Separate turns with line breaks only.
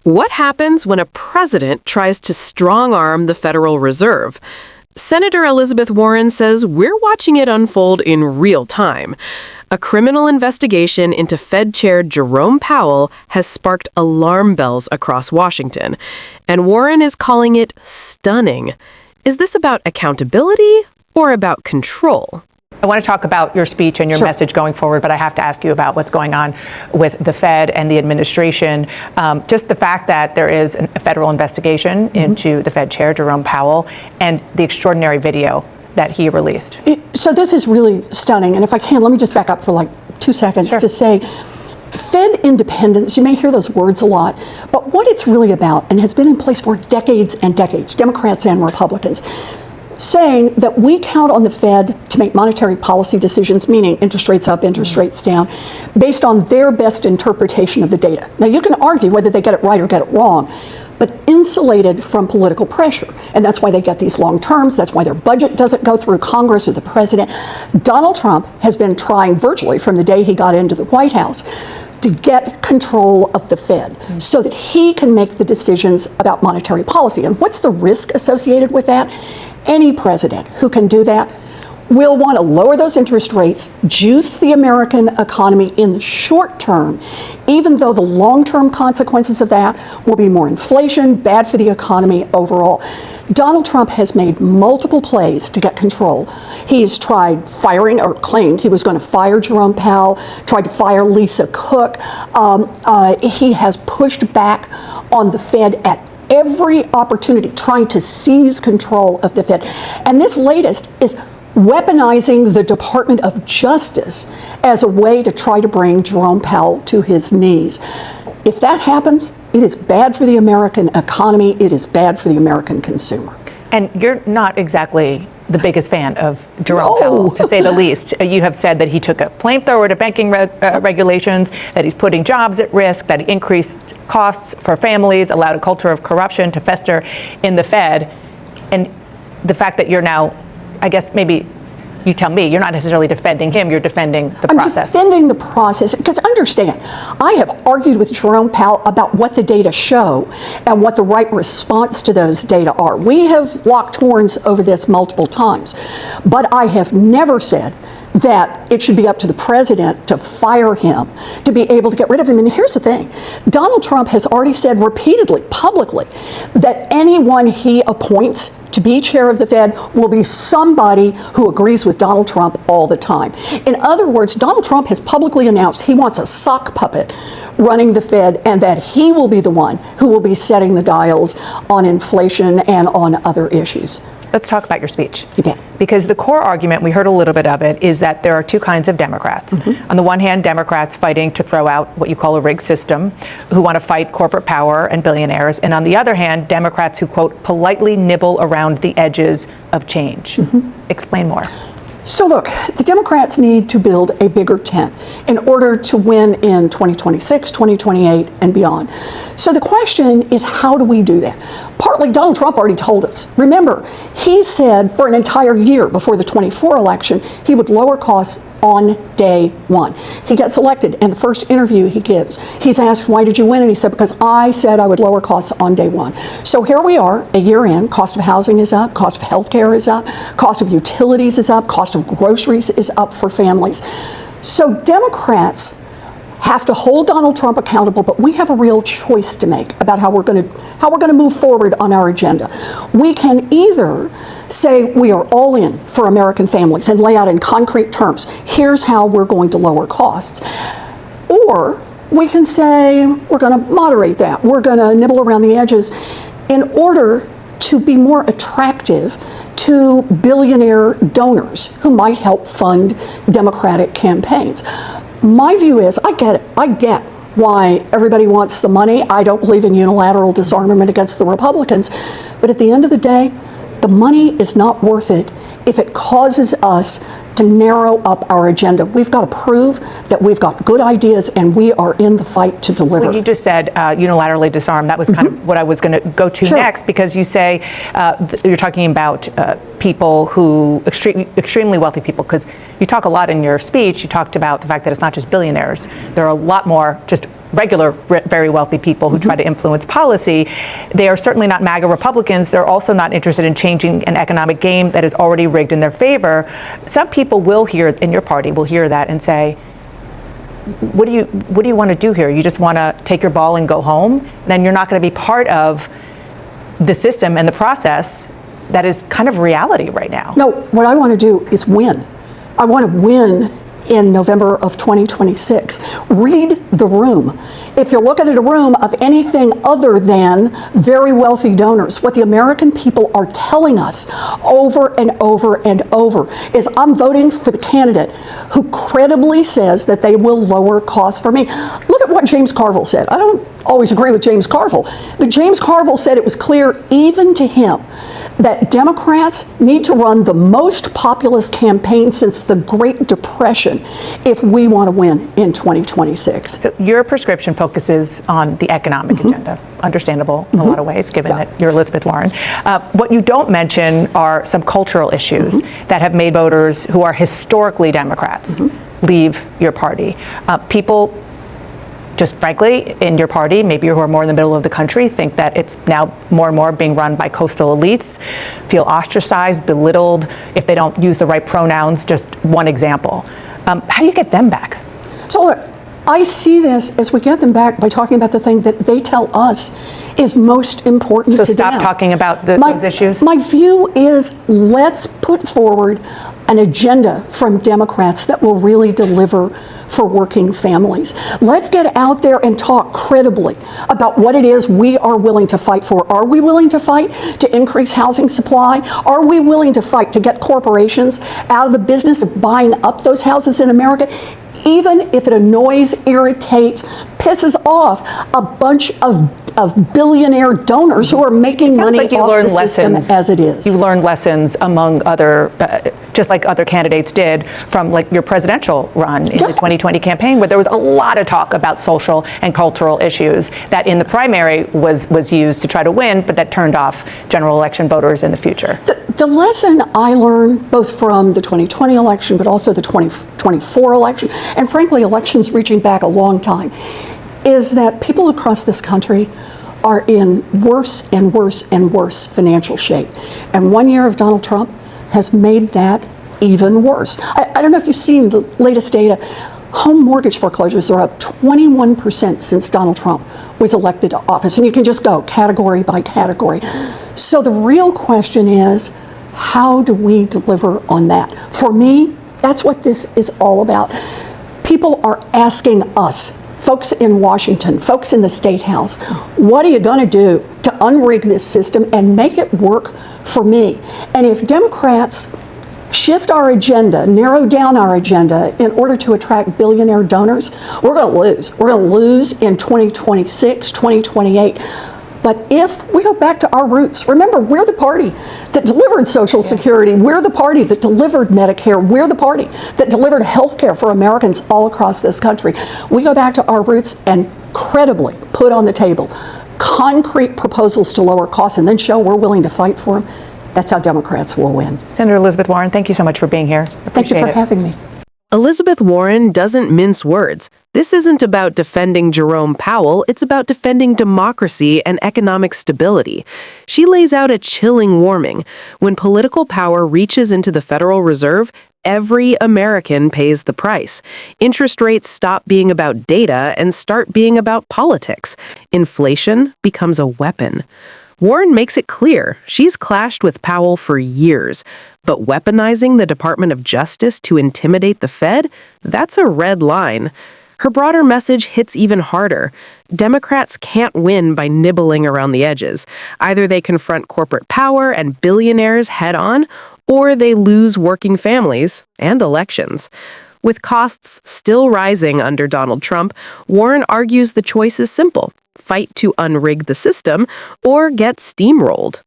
What happens when a president tries to strong-arm the Federal Reserve? Senator Elizabeth Warren says we're watching it unfold in real time. A criminal investigation into Fed Chair Jerome Powell has sparked alarm bells across Washington, and Warren is calling it stunning. Is this about accountability or about control?
I want to talk about your speech and your message going forward, but I have to ask you about what's going on with the Fed and the administration. Just the fact that there is a federal investigation into the Fed chair, Jerome Powell, and the extraordinary video that he released.
So this is really stunning. And if I can, let me just back up for like 2 seconds to say, Fed independence, you may hear those words a lot, but what it's really about, and has been in place for decades and decades, Democrats and Republicans, saying that we count on the Fed to make monetary policy decisions, meaning interest rates up, interest rates down, based on their best interpretation of the data. Now, you can argue whether they get it right or get it wrong, but insulated from political pressure. And that's why they get these long terms. That's why their budget doesn't go through Congress or the president. Donald Trump has been trying virtually from the day he got into the White House to get control of the Fed so that he can make the decisions about monetary policy. And what's the risk associated with that? Any president who can do that will want to lower those interest rates, juice the American economy in the short term, even though the long-term consequences of that will be more inflation, bad for the economy overall. Donald Trump has made multiple plays to get control. He's tried firing, or claimed he was going to fire Jerome Powell, tried to fire Lisa Cook. He has pushed back on the Fed at every opportunity, trying to seize control of the Fed. And this latest is weaponizing the Department of Justice as a way to try to bring Jerome Powell to his knees. If that happens, it is bad for the American economy. It is bad for the American consumer.
And you're not exactly the biggest fan of Jerome Powell, to say the least. You have said that he took a flamethrower to banking regulations, that he's putting jobs at risk, that he increased costs for families, allowed a culture of corruption to fester in the Fed. And the fact that you're now, I guess maybe you tell me, you're not necessarily defending him, you're defending the process.
I'm defending the process, because understand, I have argued with Jerome Powell about what the data show and what the right response to those data are. We have locked horns over this multiple times, but I have never said that it should be up to the president to fire him, to be able to get rid of him. And here's the thing, Donald Trump has already said repeatedly, publicly, that anyone he appoints to be chair of the Fed will be somebody who agrees with Donald Trump all the time. In other words, Donald Trump has publicly announced he wants a sock puppet running the Fed, and that he will be the one who will be setting the dials on inflation and on other issues.
Let's talk about your speech.
You bet.
Because the core argument, we heard a little bit of it, is that there are two kinds of Democrats. On the one hand, Democrats fighting to throw out what you call a rigged system, who want to fight corporate power and billionaires. And on the other hand, Democrats who, quote, politely nibble around the edges of change. Explain more.
So look, the Democrats need to build a bigger tent in order to win in 2026, 2028, and beyond. So the question is, how do we do that? Partly, Donald Trump already told us. Remember, he said for an entire year before the 24 election, he would lower costs on day one. He gets elected, and the first interview he gives, he's asked, why did you win? And he said, because I said I would lower costs on day one. So here we are, a year in, cost of housing is up, cost of healthcare is up, cost of utilities is up, cost of groceries is up for families. So Democrats have to hold Donald Trump accountable, but we have a real choice to make about how we're going to move forward on our agenda. We can either say we are all in for American families and lay out in concrete terms, here's how we're going to lower costs. Or we can say we're going to moderate that. We're going to nibble around the edges in order to be more attractive to billionaire donors who might help fund Democratic campaigns. My view is, I get it. I get why everybody wants the money. I don't believe in unilateral disarmament against the Republicans. But at the end of the day, the money is not worth it if it causes us to narrow up our agenda. We've got to prove that we've got good ideas, and we are in the fight to deliver.
When you just said unilaterally disarm, that was kind of what I was going to go to next, because you say you're talking about people who, extremely wealthy people, because you talk a lot in your speech, you talked about the fact that it's not just billionaires. There are a lot more just regular, very wealthy people who try to influence policy. They are certainly not MAGA Republicans. They're also not interested in changing an economic game that is already rigged in their favor. Some people will hear, in your party, will hear that and say, what do you want to do here? You just want to take your ball and go home? Then you're not going to be part of the system and the process that is kind of reality right now.
No, what I want to do is win. I want to win in November of 2026. Read the room. If you're looking at a room of anything other than very wealthy donors, what the American people are telling us over and over and over is, I'm voting for the candidate who credibly says that they will lower costs for me. Look at what James Carville said. I don't always agree with James Carville, but James Carville said it was clear even to him that Democrats need to run the most populist campaign since the Great Depression if we want to win in 2026.
So your prescription focuses on the economic agenda. Understandable in a lot of ways, given that you're Elizabeth Warren. What you don't mention are some cultural issues that have made voters who are historically Democrats leave your party. People, just frankly, in your party, maybe who are more in the middle of the country, think that it's now more and more being run by coastal elites, feel ostracized, belittled if they don't use the right pronouns. Just one example. How do you get them back?
So look, I see this as we get them back by talking about the thing that they tell us is most important to them.
So stop talking about those issues?
My view is, let's put forward an agenda from Democrats that will really deliver for working families. Let's get out there and talk credibly about what it is we are willing to fight for. Are we willing to fight to increase housing supply? Are we willing to fight to get corporations out of the business of buying up those houses in America, even if it annoys, irritates, pisses off a bunch of billionaire donors who are making money off the system as it is.
You learned lessons among other, just like other candidates did, from like your presidential run in the 2020 campaign, where there was a lot of talk about social and cultural issues that in the primary was used to try to win, but that turned off general election voters in the future.
The lesson I learned both from the 2020 election, but also the 2024 election, and frankly elections reaching back a long time, is that people across this country are in worse and worse and worse financial shape. And 1 year of Donald Trump has made that even worse. I don't know if you've seen the latest data. Home mortgage foreclosures are up 21% since Donald Trump was elected to office. And you can just go category by category. So the real question is, how do we deliver on that? For me, that's what this is all about. People are asking us, folks in Washington, folks in the State House, what are you going to do to unrig this system and make it work for me? And if Democrats shift our agenda, narrow down our agenda in order to attract billionaire donors, we're going to lose. We're going to lose in 2026, 2028. But if we go back to our roots, remember, we're the party that delivered Social Security. We're the party that delivered Medicare. We're the party that delivered health care for Americans all across this country. We go back to our roots and credibly put on the table concrete proposals to lower costs and then show we're willing to fight for them. That's how Democrats will win.
Senator Elizabeth Warren, thank you so much for being here.
Thank you for having me.
Elizabeth Warren doesn't mince words. This isn't about defending Jerome Powell, it's about defending democracy and economic stability. She lays out a chilling warning. When political power reaches into the Federal Reserve, every American pays the price. Interest rates stop being about data and start being about politics. Inflation becomes a weapon. Warren makes it clear she's clashed with Powell for years, but weaponizing the Department of Justice to intimidate the Fed, that's a red line. Her broader message hits even harder. Democrats can't win by nibbling around the edges. Either they confront corporate power and billionaires head-on, or they lose working families and elections. With costs still rising under Donald Trump, Warren argues the choice is simple: fight to unrig the system or get steamrolled.